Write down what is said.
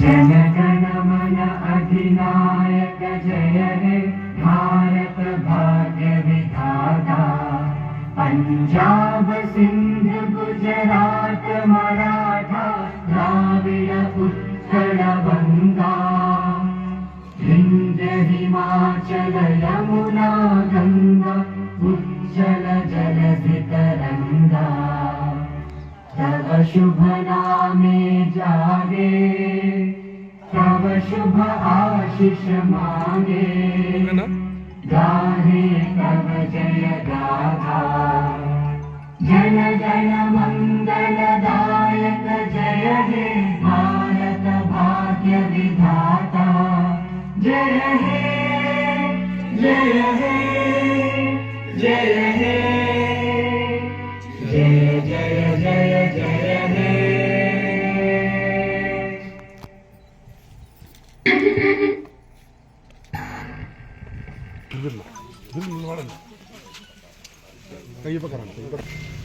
जन गण मन अधिनायक जय हे भारत भाग्य विधाता। पंजाब सिंध गुजरात मराठा द्राविड़ उत्कल बंगा। विंध्य हिमाचल यमुना गंगा उज्जल जलधि तरंगा। तव शुभ नामे जागे तव शुभ आशीष मांगे। गाहे तव जय गाथा जन गण मंगल दायक जय हे भारत भाग्य विधाता। जय हे जय हे जय हे जय जय जय जय हे। कहीं पर कराना